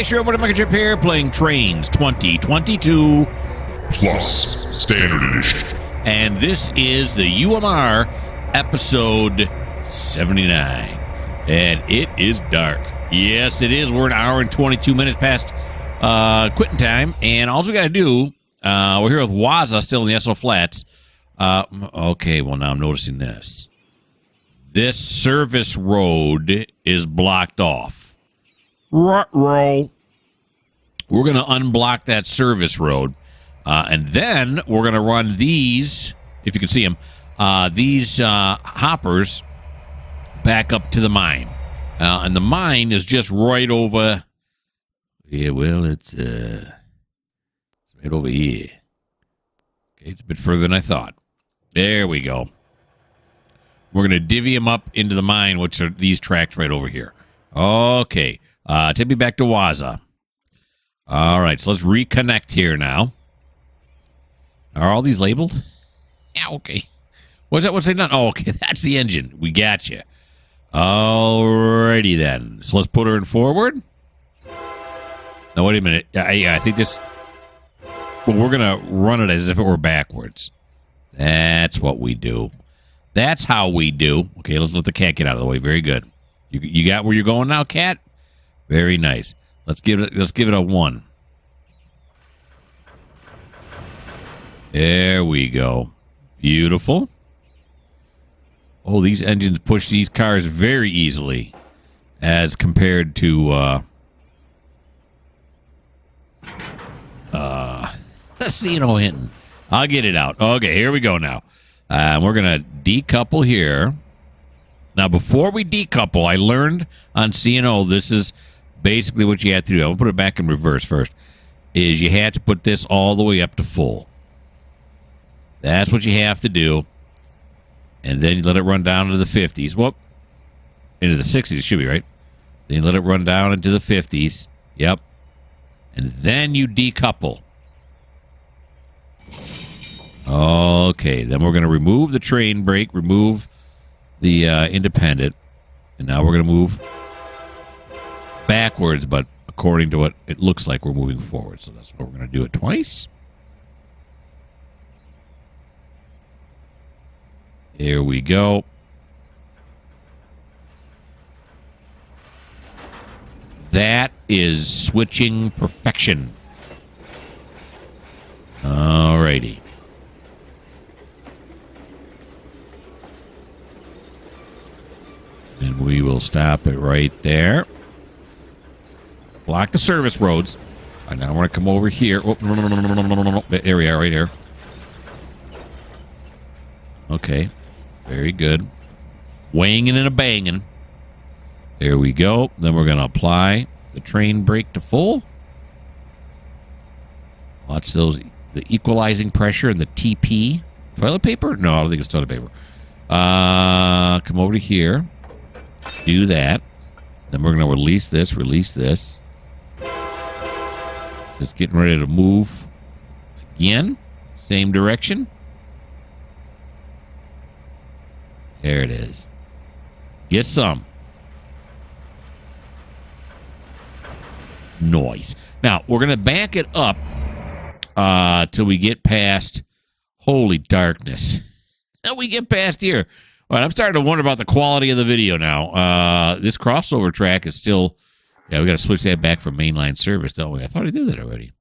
it's your buddy Mikerowchip here playing Trainz 2022 Plus Standard Edition. And this is the UMR episode 79. And it is dark. Yes, it is. We're an hour and 22 minutes past quitting time. And all we got to do, we're here with Waza still in the SO Flats. Okay, well, now I'm noticing this. This service road is blocked off. Ruh-roh. We're going to unblock that service road. And then we're going to run these, if you can see them, these hoppers back up to the mine. And the mine is just right over. Yeah, well, it's right over here. Okay, it's a bit further than I thought. There we go. We're going to divvy them up into the mine, which are these tracks right over here. Okay. Take me back to Waza. All right, so let's reconnect here now. Are all these labeled? Yeah, okay. What's that? What's they done? Oh, okay, that's the engine. We got you. Alrighty then. So let's put her in forward. Now, wait a minute. Yeah, I think this... Well, we're going to run it as if it were backwards. That's what we do. That's how we do. Okay, let's let the cat get out of the way. Very good. You got where you're going now, cat? Very nice. Let's give it a 1. There we go. Beautiful. Oh, these engines push these cars very easily as compared to let's see, Hinton. I'll get it out. Okay, here we go now. We're going to decouple here. Now, before we decouple, I learned on CNO, this is basically what you have to do. I'm going to put it back in reverse first, is you have to put this all the way up to full. That's what you have to do. And then you let it run down into the 50s. Whoop. Into the 60s, it should be, right? Then you let it run down into the 50s. Yep. And then you decouple. Okay, then we're going to remove the train brake, remove the independent, and now we're going to move backwards, but according to what it looks like, we're moving forward. So that's what we're going to do it twice. Here we go. That is switching perfection. Alrighty. And we will stop it right there. Block the service roads. And now we're going to come over here. Oh, no. There we are, right here. Okay. Very good. Wanging and a banging. There we go. Then we're going to apply the train brake to full. Watch those. The equalizing pressure and the TP. Toilet paper? No, I don't think it's toilet paper. Come over to here. Do that. Then we're going to release this. Just getting ready to move again. Same direction. There it is. Get some. Noise. Now, we're going to back it up till we get past holy darkness. Till we get past here. All right, I'm starting to wonder about the quality of the video now. This crossover track is still... Yeah, we got to switch that back from mainline service, don't we? I thought I did that already.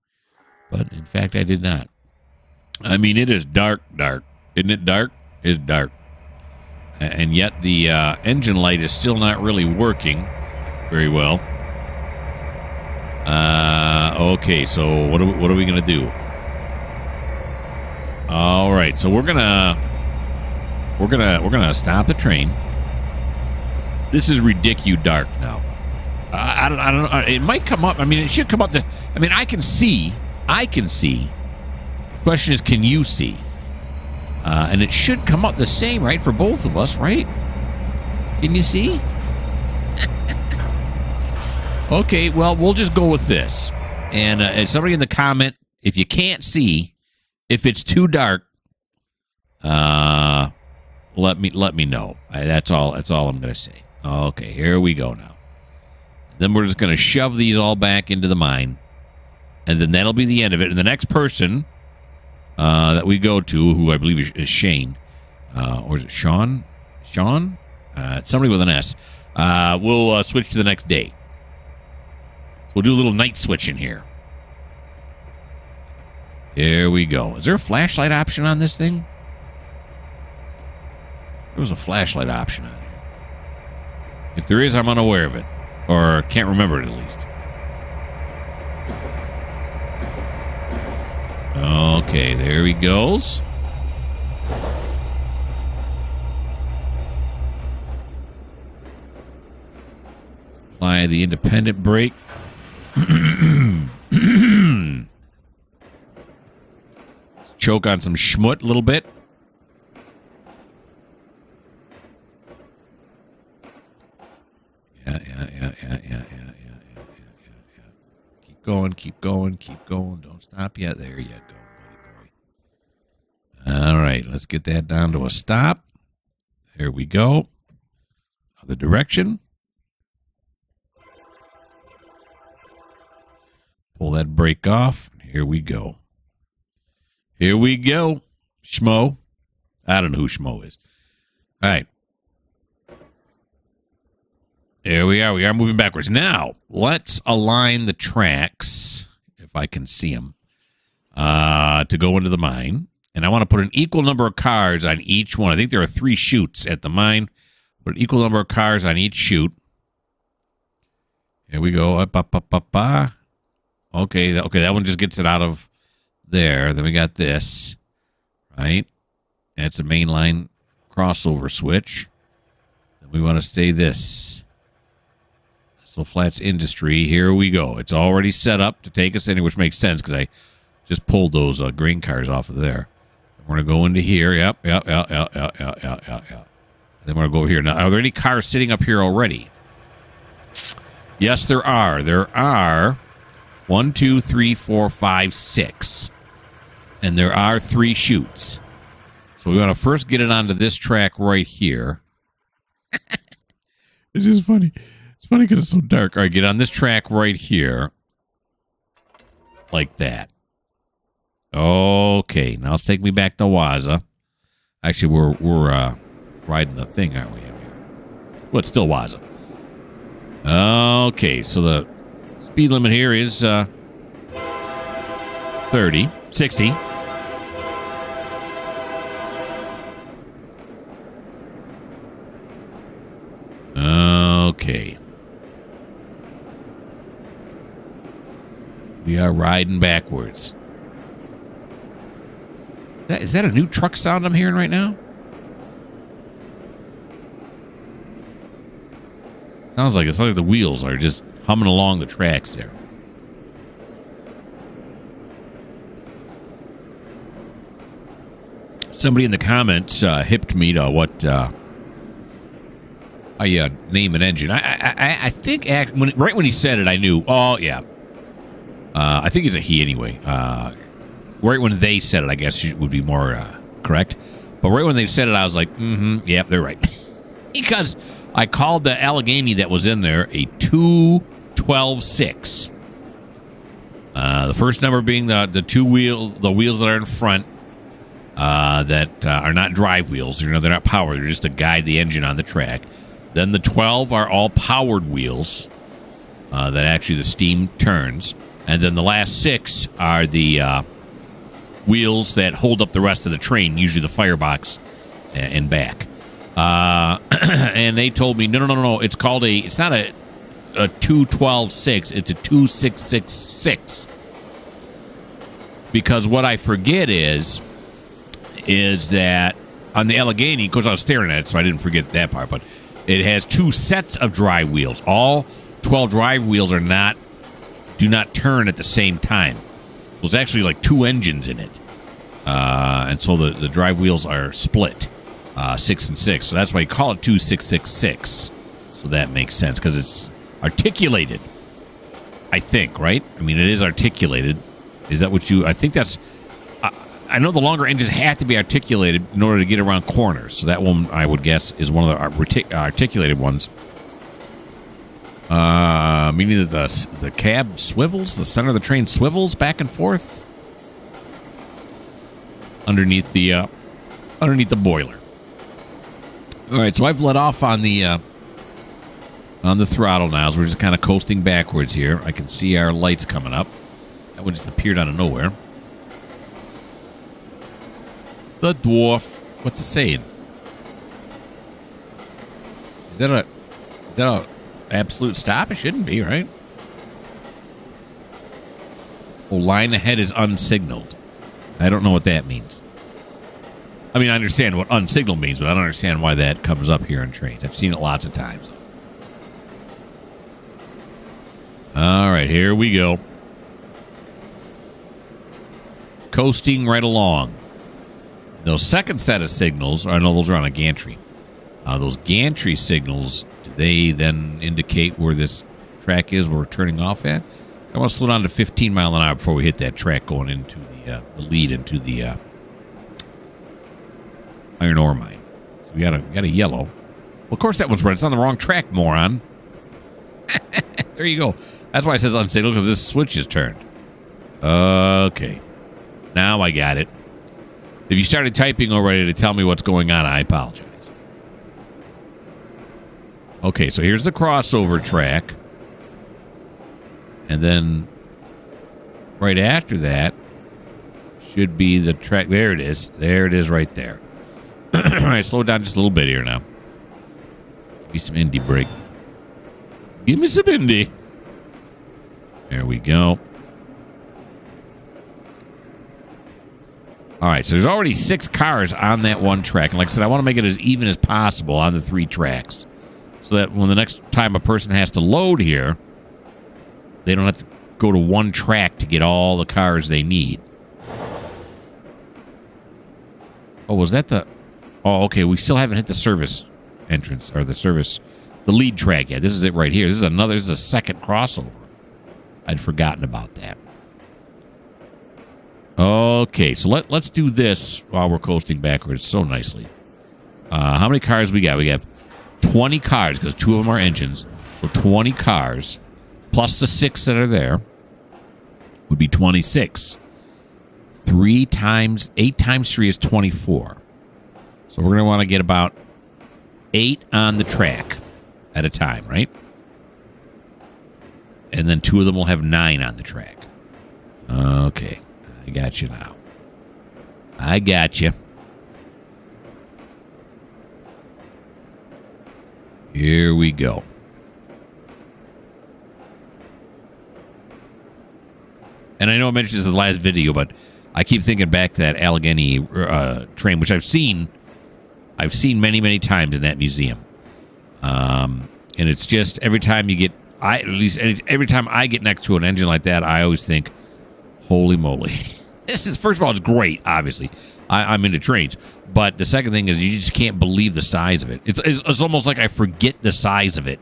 But, in fact, I did not. I mean, it is dark. Isn't it dark? It's dark. And yet the engine light is still not really working very well. Okay, so what are we going to do? All right, so we're gonna stop the train. This is ridiculous dark now. I don't know. It might come up. I mean, it should come up. I can see. The question is, can you see? And it should come up the same, right, for both of us, right? Can you see? Okay, well, we'll just go with this. And somebody in the comment, if you can't see, if it's too dark, let me know. That's all I'm going to say. Okay, here we go now. Then we're just going to shove these all back into the mine. And then that'll be the end of it. And the next person that we go to, who I believe is Shane, or is it Sean? Sean? Somebody with an S. We'll switch to the next day. We'll do a little night switching here. Here we go. Is there a flashlight option on this thing? There was a flashlight option on here. If there is, I'm unaware of it. Or can't remember it, at least. Okay, there he goes. Apply the independent brake. Choke on some schmut a little bit. Yeah. Keep going. Don't stop yet. There you go, buddy boy. All right, let's get that down to a stop. There we go. Other direction. Pull that brake off. Here we go. Schmo. I don't know who Schmo is. All right. There we are. We are moving backwards. Now, let's align the tracks, if I can see them, to go into the mine. And I want to put an equal number of cars on each one. I think there are 3 chutes at the mine. Put an equal number of cars on each chute. Here we go. Up. Okay, that one just gets it out of there. Then we got this, right? That's a mainline crossover switch. Then we want to stay this. So Flats Industry, here we go. It's already set up to take us in, which makes sense because I just pulled those grain cars off of there. We're going to go into here. Yep. Then we're going to go over here. Now, are there any cars sitting up here already? Yes, there are. There are 1, 2, 3, 4, 5, 6. And there are 3 chutes. So we want to first get it onto this track right here. It's just funny. It's funny because it's so dark. All right, get on this track right here. Like that. Okay, now let's take me back to Waza. Actually, we're riding the thing, aren't we? Well, it's still Waza. Okay, so the speed limit here is 30, 60. Okay. We are riding backwards. Is that a new truck sound I'm hearing right now? Sounds like it's like the wheels are just humming along the tracks there. Somebody in the comments hipped me to what I name an engine. I think right when he said it, I knew. Oh yeah, I think it's a he anyway. Right when they said it, I guess it would be more correct. But right when they said it, I was like, yep, they're right. Because I called the Allegheny that was in there a 212-6. The first number being the wheels that are in front that are not drive wheels. They're not powered. They're just to guide the engine on the track. Then the 12 are all powered wheels that actually the steam turns. And then the last 6 are the wheels that hold up the rest of the train, usually the firebox and back. And they told me, no. It's not a 212-6. It's a 2666. Because what I forget is that on the Allegheny, because I was staring at it, so I didn't forget that part, but it has 2 sets of drive wheels. All 12 drive wheels do not turn at the same time. So there's actually like 2 engines in it. And so the drive wheels are split, 6 and 6. So that's why you call it 2666. So that makes sense because it's articulated, I think, right? I mean, it is articulated. Is that what I think that's... I know the longer engines have to be articulated in order to get around corners. So that one, I would guess, is one of the articulated ones. meaning that the cab swivels, the center of the train swivels back and forth underneath the boiler. All right, so I've let off on the throttle now, so we're just kind of coasting backwards here. I can see our lights coming up. That one just appeared out of nowhere. The dwarf. What's it saying? Is that a absolute stop? It shouldn't be, right? Oh, line ahead is unsignaled. I don't know what that means. I mean, I understand what unsignaled means, but I don't understand why that comes up here on trains. I've seen it lots of times. All right, here we go. Coasting right along. Those second set of signals, I know those are on a gantry. Those gantry signals, do they then indicate where this track is, where we're turning off at? I want to slow down to 15 mile an hour before we hit that track going into the lead into the iron ore mine. So we got a yellow. Well, of course that one's red. It's on the wrong track, moron. There you go. That's why it says unsignaled, because this switch is turned. Okay. Now I got it. If you started typing already to tell me what's going on, I apologize. Okay, so here's the crossover track. And then right after that should be the track. There it is. There it is right there. All right, slow down just a little bit here now. Give me some indie break. Give me some indie. There we go. All right, so there's already 6 cars on that one track. And like I said, I want to make it as even as possible on the 3 tracks. So that when the next time a person has to load here, they don't have to go to one track to get all the cars they need. Oh, was that the... Oh, okay, we still haven't hit the service entrance, or the lead track yet. This is it right here. This is a second crossover. I'd forgotten about that. Okay, so let's do this while we're coasting backwards so nicely. How many cars we got? We have 20 cars, because 2 of them are engines. So 20 cars, plus the 6 that are there, would be 26. 8 times 3 is 24. So we're going to want to get about 8 on the track at a time, right? And then 2 of them will have 9 on the track. Okay. I got you now. I got you. Here we go. And I know I mentioned this in the last video, but I keep thinking back to that Allegheny train, which I've seen many, many times in that museum. And it's just every time you get, every time I get next to an engine like that, I always think, holy moly. This is, first of all, it's great, obviously. I'm into trains. But the second thing is you just can't believe the size of it. It's almost like I forget the size of it.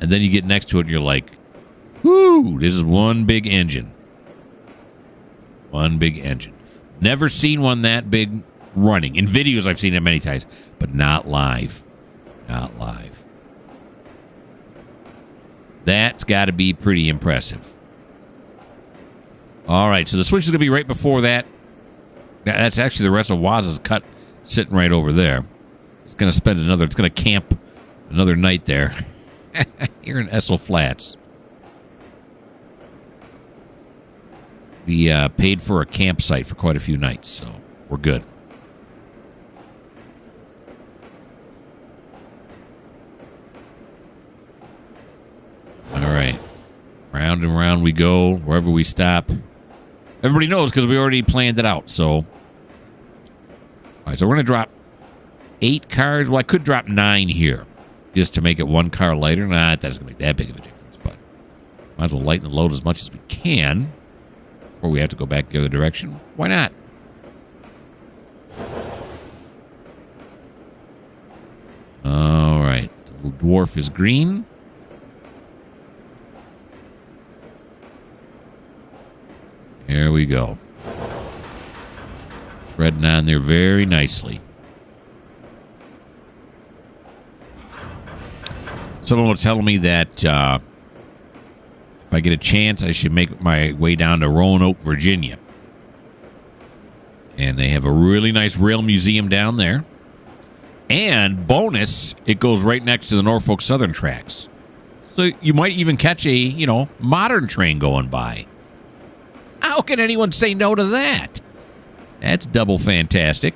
And then you get next to it and you're like, whoo, this is one big engine. One big engine. Never seen one that big running. In videos, I've seen it many times, but not live. Not live. That's got to be pretty impressive. All right, so the switch is going to be right before that. That's actually the rest of Waz's cut sitting right over there. It's going to camp another night there here in Essel Flats. We paid for a campsite for quite a few nights, so we're good. All right. Round and round we go, wherever we stop. Everybody knows because we already planned it out, so. All right, so we're going to drop 8 cars. Well, I could drop 9 here just to make it 1 car lighter. Nah, that doesn't make that big of a difference, but might as well lighten the load as much as we can before we have to go back the other direction. Why not? All right. The little dwarf is green. Here we go. Threading on there very nicely. Someone was telling me that I get a chance, I should make my way down to Roanoke, Virginia. And they have a really nice rail museum down there. And bonus, it goes right next to the Norfolk Southern tracks. So you might even catch a, modern train going by. How can anyone say no to that? That's double fantastic.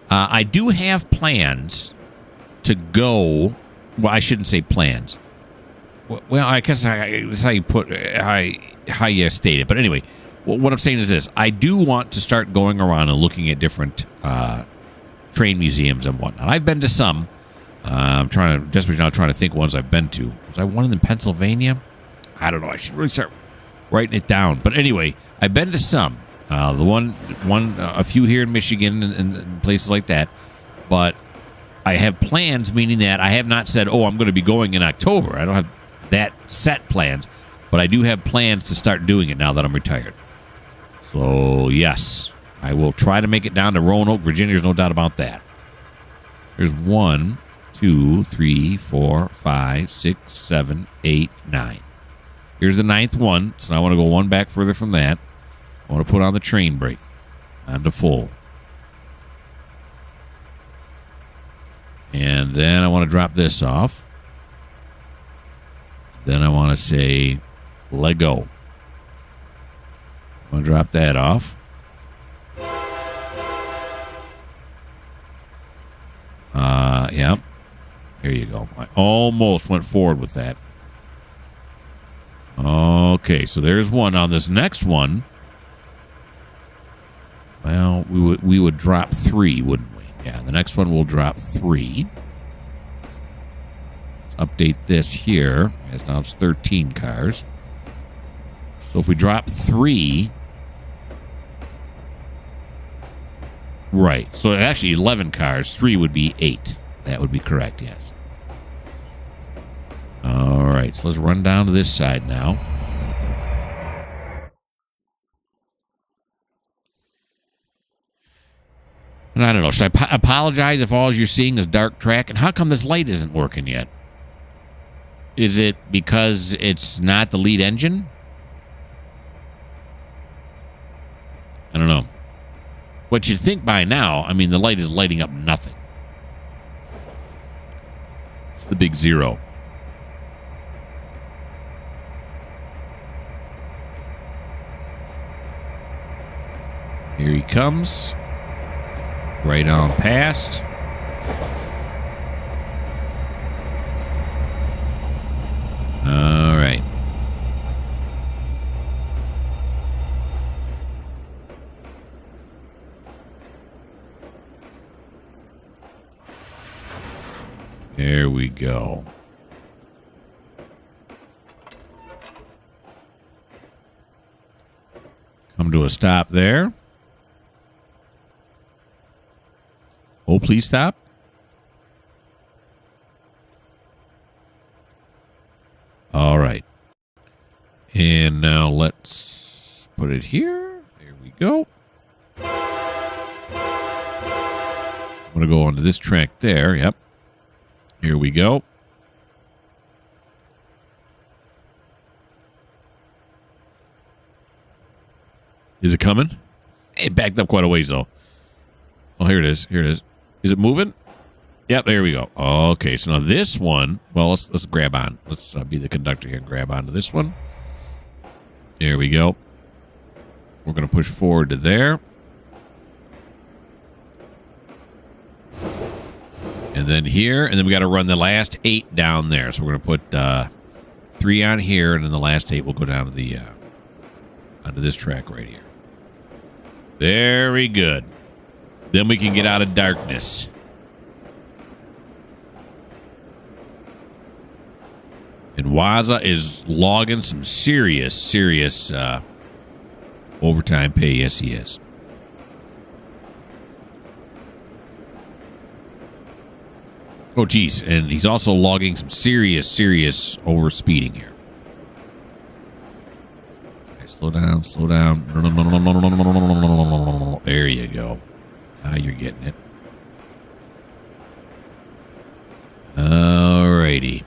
I do have plans to go. Well, I shouldn't say plans. Well, I guess that's how you how you state it. But anyway, what I'm saying is this: I do want to start going around and looking at different train museums and whatnot. I've been to some. I'm desperately now trying to think ones I've been to. Was I one in Pennsylvania? I don't know. I should really start writing it down. But anyway, I've been to some. A few here in Michigan and places like that. But I have plans, meaning that I have not said, I'm going to be going in October. I don't have that set plans. But I do have plans to start doing it now that I'm retired. So, yes, I will try to make it down to Roanoke, Virginia. There's no doubt about that. There's 1, 2, 3, 4, 5, 6, 7, 8, 9. Here's the 9th one. So I want to go one back further from that. I want to put on the train brake on the full. And then I want to drop this off. Then I want to say, let go. I'm going to drop that off. Yep. Here you go. I almost went forward with that. Okay, so there's one. On this next one, well, we would drop 3, wouldn't we? Yeah, the next one will drop 3. Let's update this here. As now it's 13 cars. So if we drop 3, right. So actually 11 cars. 3 would be 8. That would be correct, yes. All right, so let's run down to this side now. And I don't know. Should I apologize if all you're seeing is dark track? And how come this light isn't working yet? Is it because it's not the lead engine? I don't know. What you'd think by now, I mean, the light is lighting up nothing. It's the big 0. Here he comes. Right on past. All right. There we go. Come to a stop there. Oh, please stop. All right. And now let's put it here. There we go. I'm going to go onto this track there. Yep. Here we go. Is it coming? It backed up quite a ways, though. Oh, here it is. Here it is. Is it moving? Yep, there we go. Okay, so now this one, well, let's grab on. Let's be the conductor here and grab onto this one. There we go. We're going to push forward to there. And then here, and then we got to run the last 8 down there. So we're going to put 3 on here, and then the last 8 will go down to the onto this track right here. Very good. Then we can get out of darkness. And Waza is logging some serious overtime pay. Yes, he is. Oh, geez. And he's also logging some serious overspeeding here. Okay, slow down, slow down. There you go. Now you're getting it. Alrighty.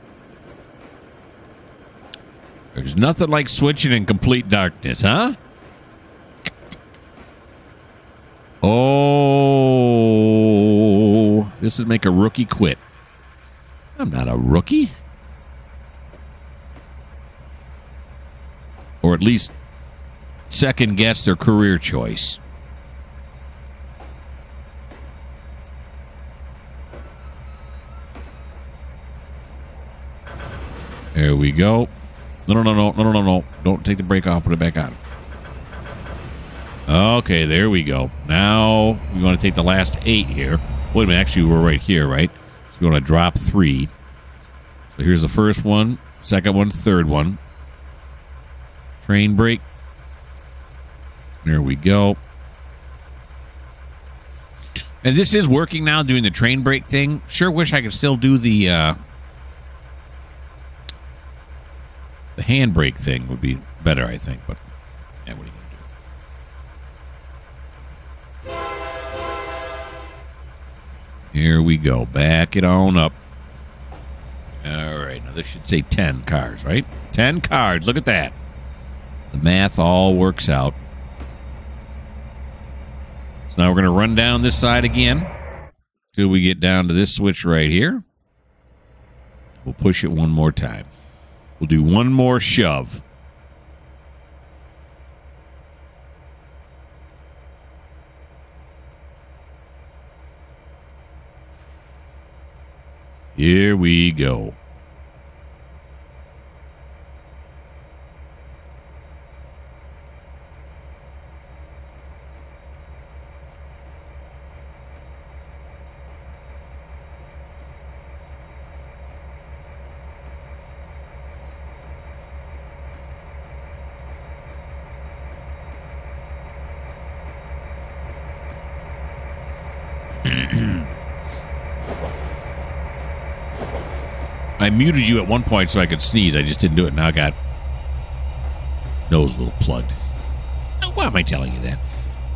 There's nothing like switching in complete darkness, huh? Oh, this would make a rookie quit. I'm not a rookie. Or at least second guess their career choice. There we go. No. Don't take the brake off. Put it back on. Okay, there we go. Now we want to take the last 8 here. Wait a minute. Actually, we're right here, right? So we want to drop 3. So here's the first one, second one, third one. Train brake. There we go. And this is working now, doing the train brake thing. Sure wish I could still do the handbrake thing would be better, I think. But yeah, what are you going to do? Here we go. Back it on up. All right. Now this should say 10 cars, right? 10 cars. Look at that. The math all works out. So now we're going to run down this side again till we get down to this switch right here. We'll push it one more time. We'll do one more shove. Here we go. I muted you at one point so I could sneeze. I just didn't do it. Now I got nose a little plugged. Why am I telling you that?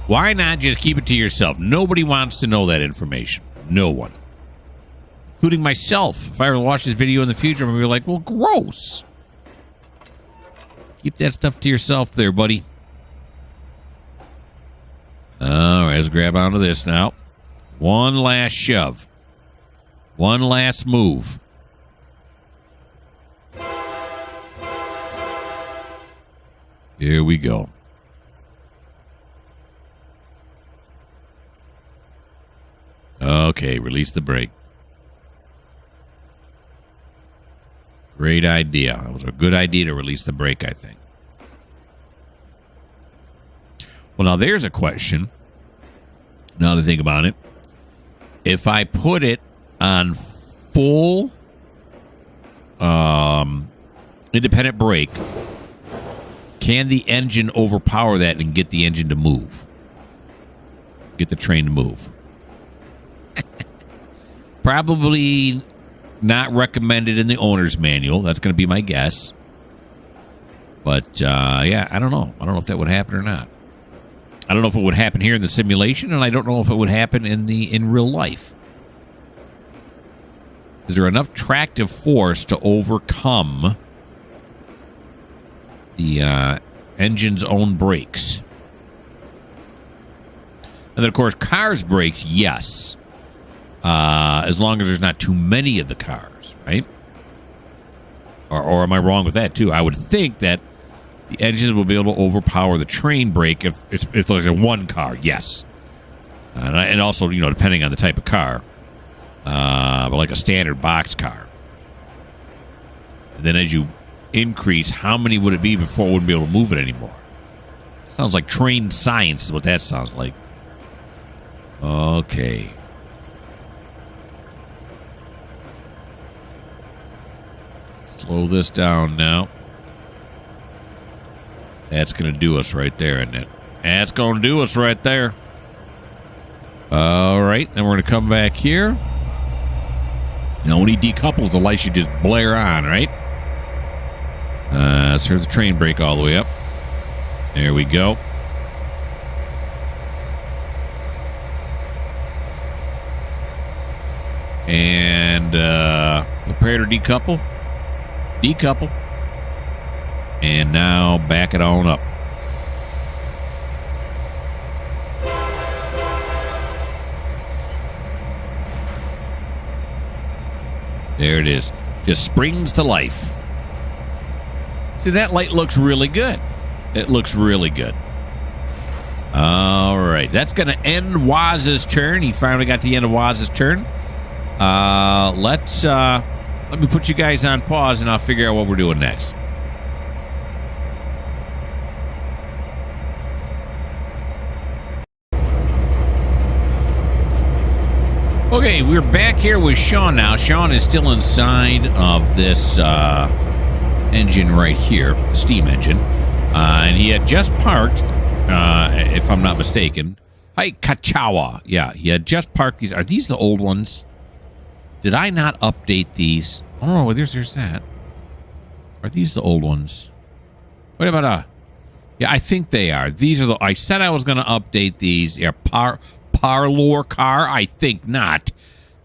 Why not just keep it to yourself? Nobody wants to know that information. No one. Including myself. If I ever watch this video in the future, I'm going to be like, well, gross. Keep that stuff to yourself there, buddy. All right, let's grab onto this now. One last shove. One last move. Here we go. Okay, release the brake. Great idea. That was a good idea to release the brake, I think. Well, now there's a question. Now to think about it. If I put it on full independent brake, can the engine overpower that and get the engine to move? Get the train to move? Probably not recommended in the owner's manual. That's going to be my guess. But, yeah, I don't know. I don't know if that would happen or not. I don't know if it would happen here in the simulation, and I don't know if it would happen in real life. Is there enough tractive force to overcome the engine's own brakes? And then, of course, cars' brakes, yes. As long as there's not too many of the cars, right? Or am I wrong with that, too? I would think that the engines will be able to overpower the train brake if there's one car, yes. And also, you know, depending on the type of car. But like a standard box car. And then as you increase, how many would it be before it wouldn't be able to move it anymore? Sounds like trained science is what that sounds like. Okay. Slow this down now. That's going to do us right there, isn't it? That's going to do us right there. All right. Then we're going to come back here. Now, when he decouples, the light should just blare on, right? Let's hear the train brake all the way up. There we go. And prepare to decouple. Decouple. And now back it on up. There it is. Just springs to life. See, that light looks really good. It looks really good. All right. That's going to end Waz's turn. He finally got to the end of Waz's turn. Let me put you guys on pause, and I'll figure out what we're doing next. Okay, we're back here with Sean now. Sean is still inside of this engine right here, the steam engine. And he had just parked, if I'm not mistaken. Hi, Kachawa. Yeah, he had just parked these. Are these the old ones? Did I not update these? Oh, there's that. Are these the old ones? What about yeah, I think they are. These are the. I said I was going to update these. Yeah, Parlor car. I think not.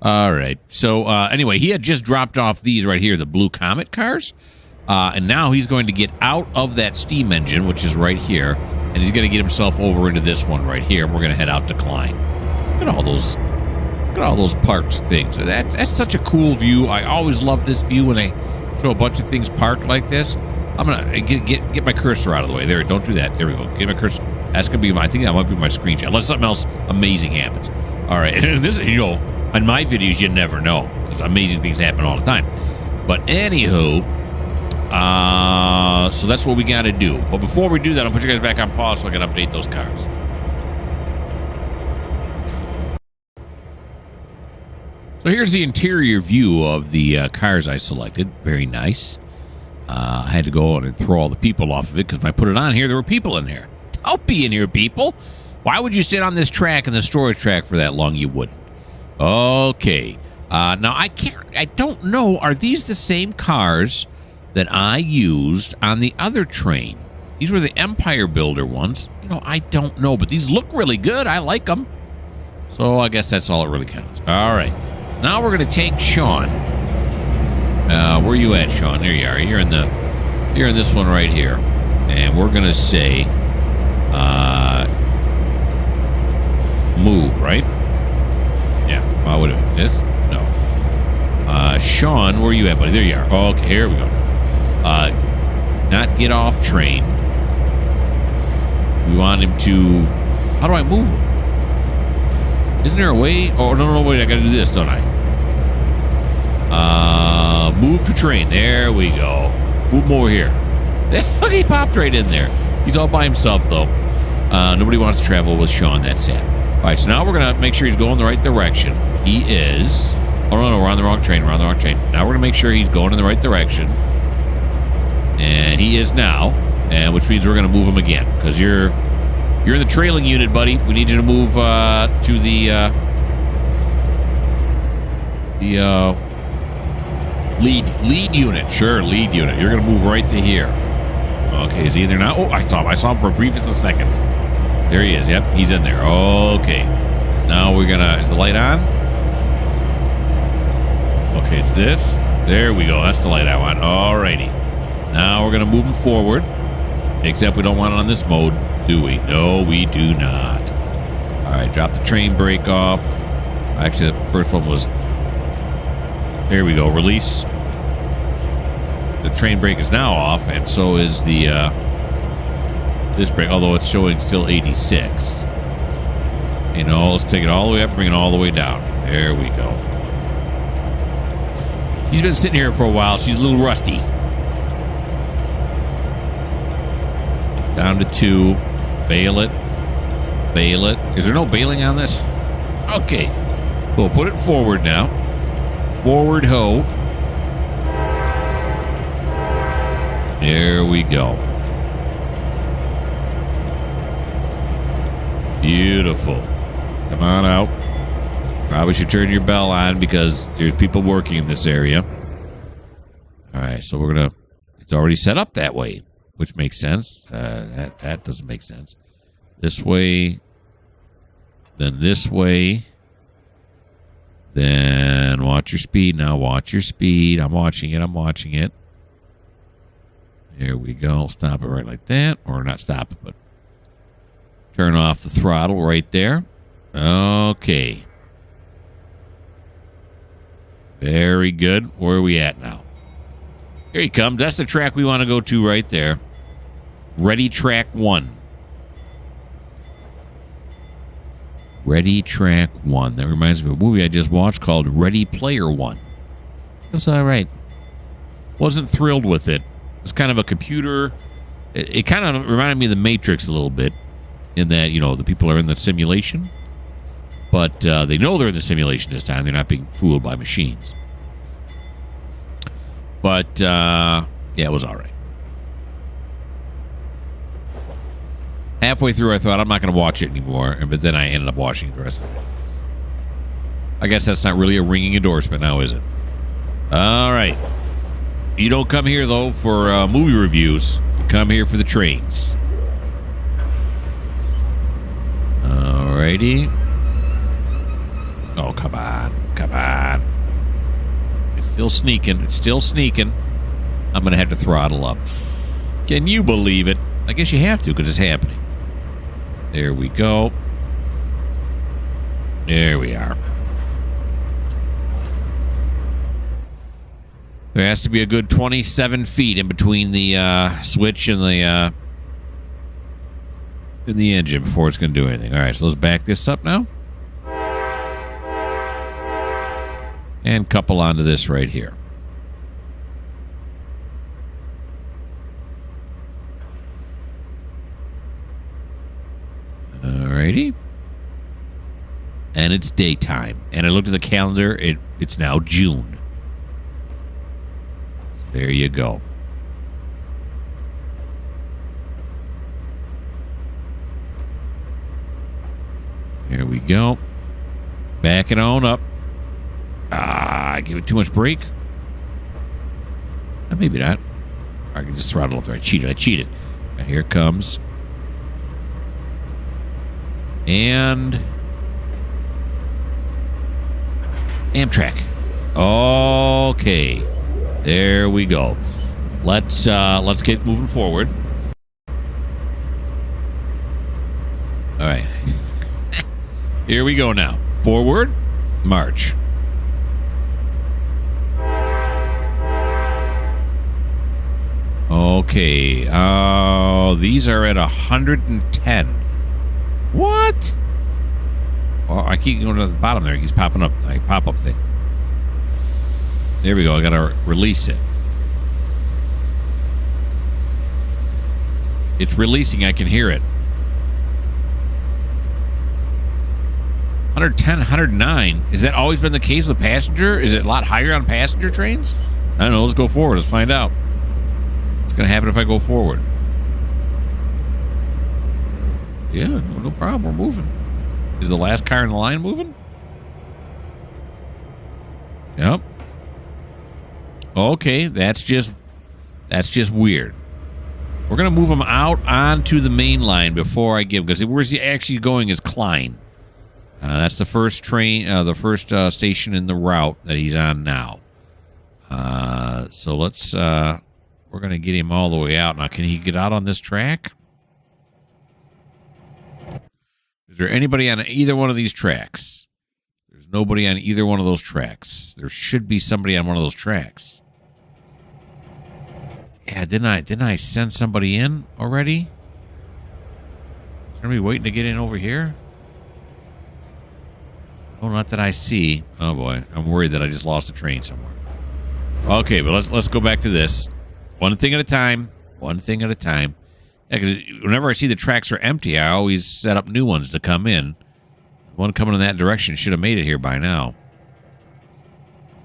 All right. So anyway, he had just dropped off these right here, the Blue Comet cars, and now he's going to get out of that steam engine, which is right here, and he's going to get himself over into this one right here. And we're going to head out to Klein. Look at all those. Look at all those parked things. That's such a cool view. I always love this view when they show a bunch of things parked like this. I'm gonna get my cursor out of the way. There, don't do that. There we go. Get my cursor. That's gonna be my. I think that might be my screenshot. Unless something else amazing happens. All right, and this, on my videos, you never know because amazing things happen all the time. But anywho, so that's what we got to do. But before we do that, I'll put you guys back on pause so I can update those cars. So here's the interior view of the cars I selected. Very nice. I had to go on and throw all the people off of it because when I put it on here, there were people in here. Don't be in here, people. Why would you sit on this track and the storage track for that long? You wouldn't. Okay. Now, I don't know. Are these the same cars that I used on the other train? These were the Empire Builder ones. I don't know, but these look really good. I like them. So I guess that's all that really counts. All right. So now we're going to take Sean. Where are you at, Sean? There you are. You're in this one right here. And we're going to say move, right? Yeah. What is this? No. Sean, where are you at, buddy? There you are. Okay, here we go. Not get off train. We want him to... How do I move him? Isn't there a way? Oh, no, wait. I got to do this, don't I? Move to train. There we go. Move him over here. Look, he popped right in there. He's all by himself, though. Nobody wants to travel with Sean. That's sad. All right, so now we're going to make sure he's going the right direction. He is... Oh, no, we're on the wrong train. Now we're going to make sure he's going in the right direction. And he is now, and which means we're going to move him again because you're in the trailing unit, buddy. We need you to move to the lead unit. Sure, lead unit. You're going to move right to here. Okay, is he in there now? Oh, I saw him for a brief as a second. There he is. Yep, he's in there. Okay. Now we're going to... Is the light on? Okay, it's this. There we go. That's the light I want. Alrighty. Now we're going to move him forward. Except we don't want it on this mode, do we? No, we do not. Alright, drop the train brake off. Actually, the first one was... There we go. Release. The train brake is now off, and so is the this brake, although it's showing still 86. Let's take it all the way up, bring it all the way down. There we go. She's been sitting here for a while. She's a little rusty. It's down to 2. Bail it. Is there no bailing on this? Okay. We'll put it forward now. Forward ho. There we go. Beautiful. Come on out. Probably should turn your bell on because there's people working in this area. All right, so we're going to... It's already set up that way, which makes sense. That doesn't make sense. This way. Then this way. Then watch your speed. Now watch your speed. I'm watching it. There we go. Stop it right like that. Or not stop it, but turn off the throttle right there. Okay. Very good. Where are we at now? Here he comes. That's the track we want to go to right there. Ready Track 1. Ready Track 1. That reminds me of a movie I just watched called Ready Player One. It was all right. Wasn't thrilled with it. It was kind of a computer. It kind of reminded me of The Matrix a little bit in that, you know, the people are in the simulation, but they know they're in the simulation this time. They're not being fooled by machines. But, yeah, it was all right. Halfway through, I thought, I'm not going to watch it anymore, but then I ended up watching the rest of it. So, I guess that's not really a ringing endorsement now, is it? All right. You don't come here, though, for movie reviews. You come here for the trains. All righty. Oh, come on. Come on. It's still sneaking. It's still sneaking. I'm going to have to throttle up. Can you believe it? I guess you have to because it's happening. There we go. There we are. There has to be a good 27 feet in between the switch and the engine before it's going to do anything. All right, so let's back this up now. And couple onto this right here. Alrighty. And it's daytime. And I looked at the calendar. It's now June. There you go. There we go. Back it on up. I give it too much brake. Maybe not. I can just throttle up there. I cheated. And here it comes. And Amtrak. Okay. There we go. Let's get moving forward. All right. Here we go now. Forward. March. Okay. These are at 110. What? Well, I keep going to the bottom there. It keeps popping up. Like pop-up thing. There we go. I got to release it. It's releasing. I can hear it. 110, 109. Has that always been the case with passenger? Is it a lot higher on passenger trains? I don't know. Let's go forward. Let's find out. What's going to happen if I go forward? Yeah, no problem. We're moving. Is the last car in the line moving? Yep. Okay, that's just weird. We're going to move him out onto the main line before I give him, because where's he actually going is Klein. That's the first train, the first station in the route that he's on now. So let's, we're going to get him all the way out. Now, can he get out on this track? Is there anybody on either one of these tracks? There's nobody on either one of those tracks. There should be somebody on one of those tracks. Yeah, didn't I send somebody in already? Are we waiting to get in over here? Oh, not that I see. Oh boy, I'm worried that I just lost a train somewhere. Okay, but let's go back to this. One thing at a time. One thing at a time. Yeah, because whenever I see the tracks are empty, I always set up new ones to come in. One coming in that direction should have made it here by now.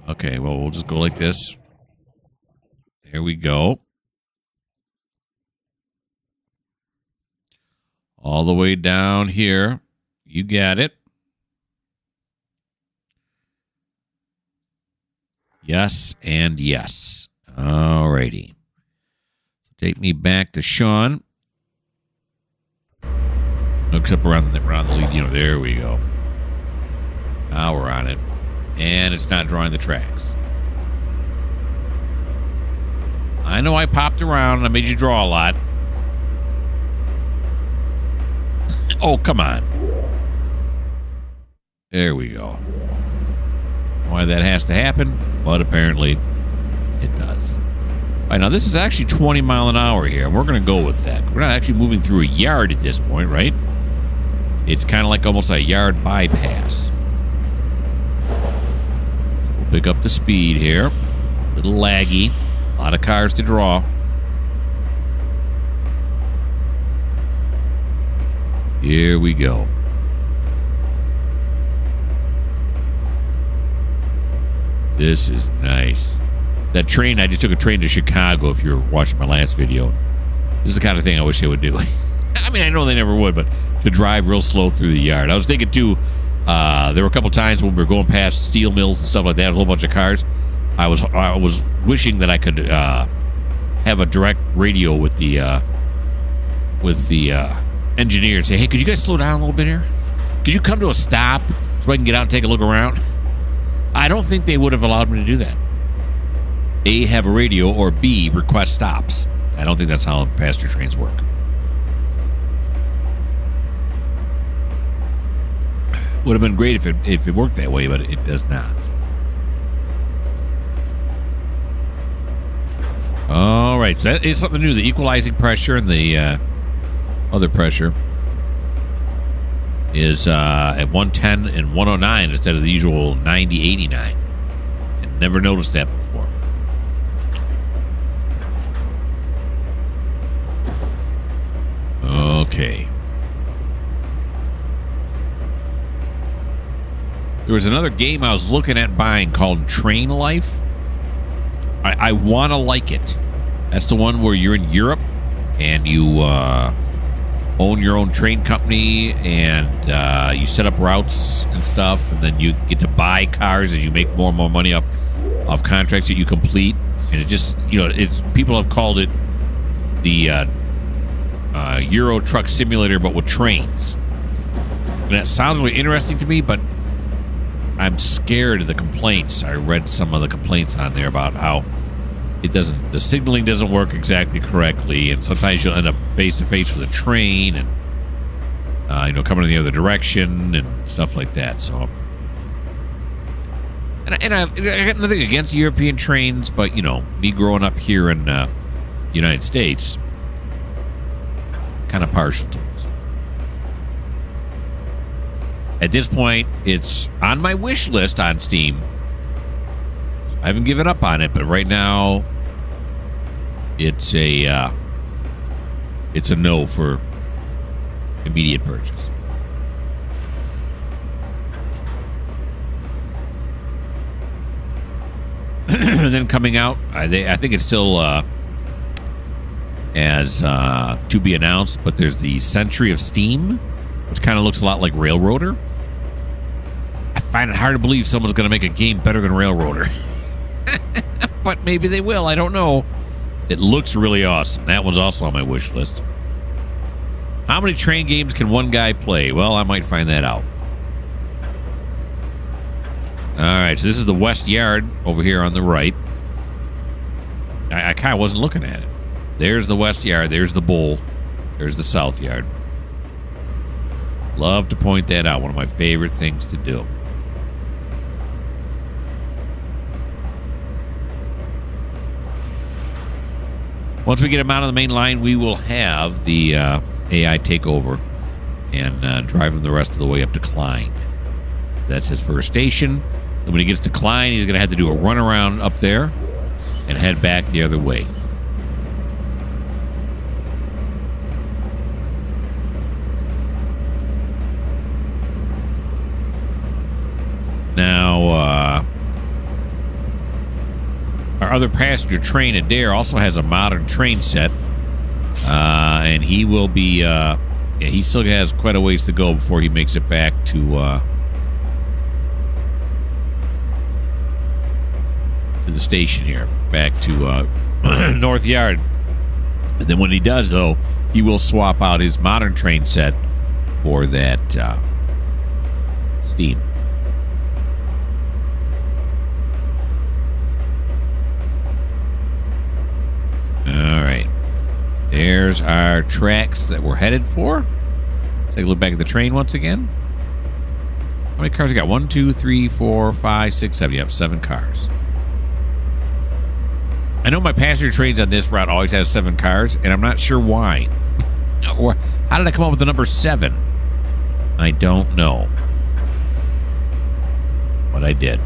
Okay, well, we'll just go like this. There we go. All the way down here. You got it. Yes and yes. All righty. Take me back to Sean. Hooks up around the lead. You know, there we go. Now we're on it. And it's not drawing the tracks. I know I popped around. I made you draw a lot. Oh, come on. There we go. Why that has to happen, but apparently it does. All right, now this is actually 20 mile an hour here, and we're going to go with that. We're not actually moving through a yard at this point, right? It's kind of like almost a yard bypass. We'll pick up the speed here. A little laggy. A lot of cars to draw. Here we go. This is nice. That train, I just took a train to Chicago, if you were watching my last video. This is the kind of thing I wish they would do. I mean, I know they never would, but to drive real slow through the yard. I was thinking, too, there were a couple times when we were going past steel mills and stuff like that, a whole bunch of cars. I was wishing that I could have a direct radio with the engineer and say, hey, could you guys slow down a little bit here? Could you come to a stop so I can get out and take a look around? I don't think they would have allowed me to do that. A, have a radio, or B, request stops. I don't think that's how passenger trains work. Would have been great if it worked that way, but it does not. All right, so that is something new. The equalizing pressure and the other pressure is at 110 and 109 instead of the usual 90, 89. I never noticed that before. Okay. There was another game I was looking at buying called Train Life. I want to like it. That's the one where you're in Europe and you own your own train company and you set up routes and stuff, and then you get to buy cars as you make more and more money off contracts that you complete. And it just, it's people have called it the Euro Truck Simulator, but with trains. And that sounds really interesting to me, but I'm scared of the complaints. I read some of the complaints on there about how the signaling doesn't work exactly correctly, and sometimes you'll end up face to face with a train and coming in the other direction and stuff like that. So, and I got nothing against European trains, but me growing up here in the United States, kind of partial to it. At this point, it's on my wish list on Steam. I haven't given up on it, but right now, it's a no for immediate purchase. And then coming out, I think it's still as to be announced, but there's the Century of Steam, which kind of looks a lot like Railroader. I find it hard to believe someone's going to make a game better than Railroader. But maybe they will. I don't know. It looks really awesome. That one's also on my wish list. How many train games can one guy play? Well, I might find that out. All right, so this is the West Yard over here on the right. I kind of wasn't looking at it. There's the West Yard. There's the Bowl. There's the South Yard. Love to point that out. One of my favorite things to do. Once we get him out on the main line, we will have the AI take over and drive him the rest of the way up to Klein. That's his first station. And when he gets to Klein, he's going to have to do a runaround up there and head back the other way. Now, our other passenger train, Adair, also has a modern train set. And he will be, he still has quite a ways to go before he makes it back to the station here, back to North Yard. And then when he does, though, he will swap out his modern train set for that Steam. there's our tracks that we're headed for. Take a look back at the train once again. How many cars we got? 1, 2, 3, 4, 5, 6, 7. Yep, 7 cars. I know my passenger trains on this route always have 7 cars, and I'm not sure why. Or how did I come up with the number 7? I don't know. But I did.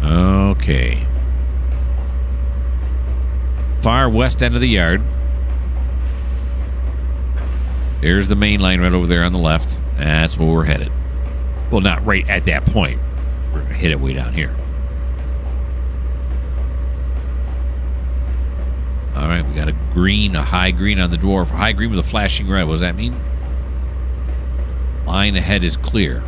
Okay. Far west end of the yard. There's the main line right over there on the left. That's where we're headed. Well, not right at that point. We're going to hit it way down here. All right, we got a green, a high green on the dwarf. High green with a flashing red. What does that mean? Line ahead is clear.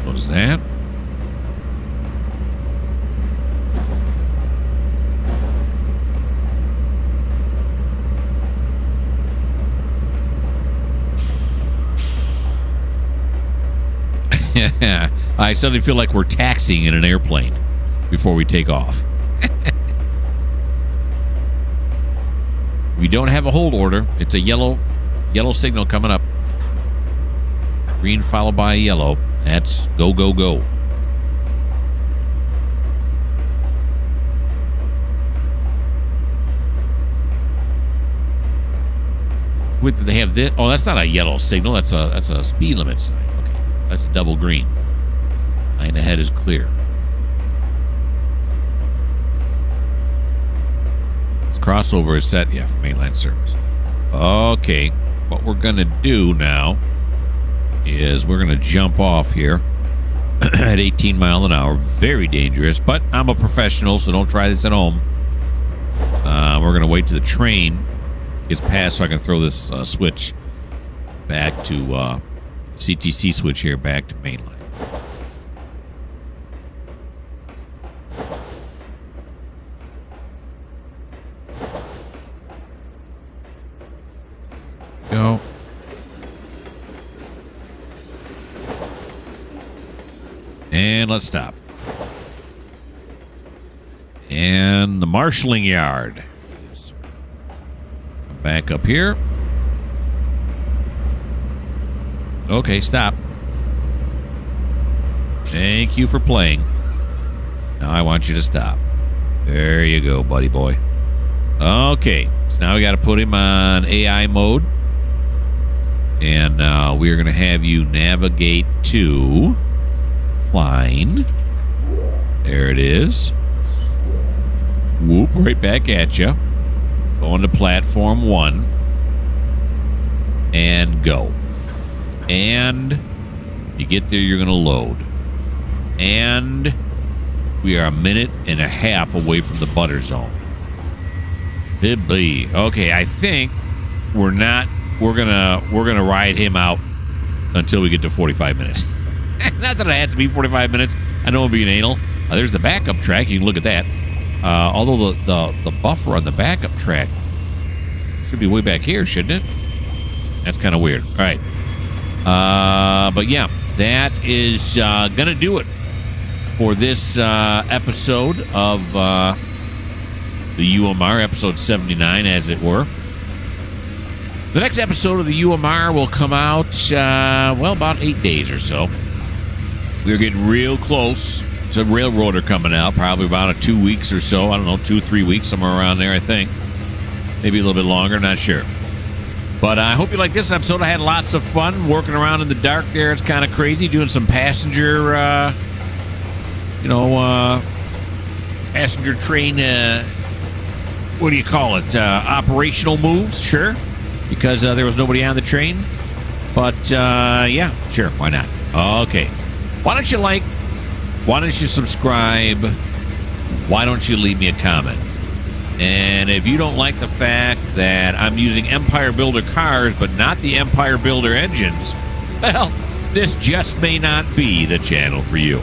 What was that? I suddenly feel like we're taxiing in an airplane before we take off. We don't have a hold order. It's a yellow signal coming up. Green followed by yellow. That's go, go, go. They have this. Oh, that's not a yellow signal. That's a speed limit sign. Okay, that's a double green. Line ahead is clear. This crossover is set, yeah, for mainline service. Okay, what we're gonna do now is we're gonna jump off here at 18 miles an hour. Very dangerous, but I'm a professional, so don't try this at home. We're gonna wait till the train gets past so I can throw this switch back to CTC switch here back to mainline. Go. And let's stop. And the marshalling yard. Come back up here. Okay, stop. Thank you for playing. Now I want you to stop. There you go, buddy boy. Okay, so now we got to put him on AI mode. And we're going to have you navigate to Klein. There it is. Whoop, right back at you. Going to platform 1. And go. And you get there, you're going to load. And we are a minute and a half away from the butter zone. Okay, I think we're gonna ride him out until we get to 45 minutes. Not that it has to be 45 minutes. I know it'll be an anal. There's the backup track. You can look at that. Although the buffer on the backup track should be way back here, shouldn't it? That's kind of weird. All right. But yeah, that is gonna do it for this episode of the UMR, episode 79, as it were. The next episode of the UMR will come out, well, about 8 days or so. We're getting real close to Railroader coming out, probably about 2 weeks or so. I don't know, 2-3 weeks, somewhere around there, I think. Maybe a little bit longer, not sure. But I hope you like this episode. I had lots of fun working around in the dark there. It's kind of crazy doing some passenger, passenger train, what do you call it? Operational moves, sure. Because there was nobody on the train. But, yeah, sure, why not? Okay. Why don't you like? Why don't you subscribe? Why don't you leave me a comment? And if you don't like the fact that I'm using Empire Builder cars, but not the Empire Builder engines, well, this just may not be the channel for you.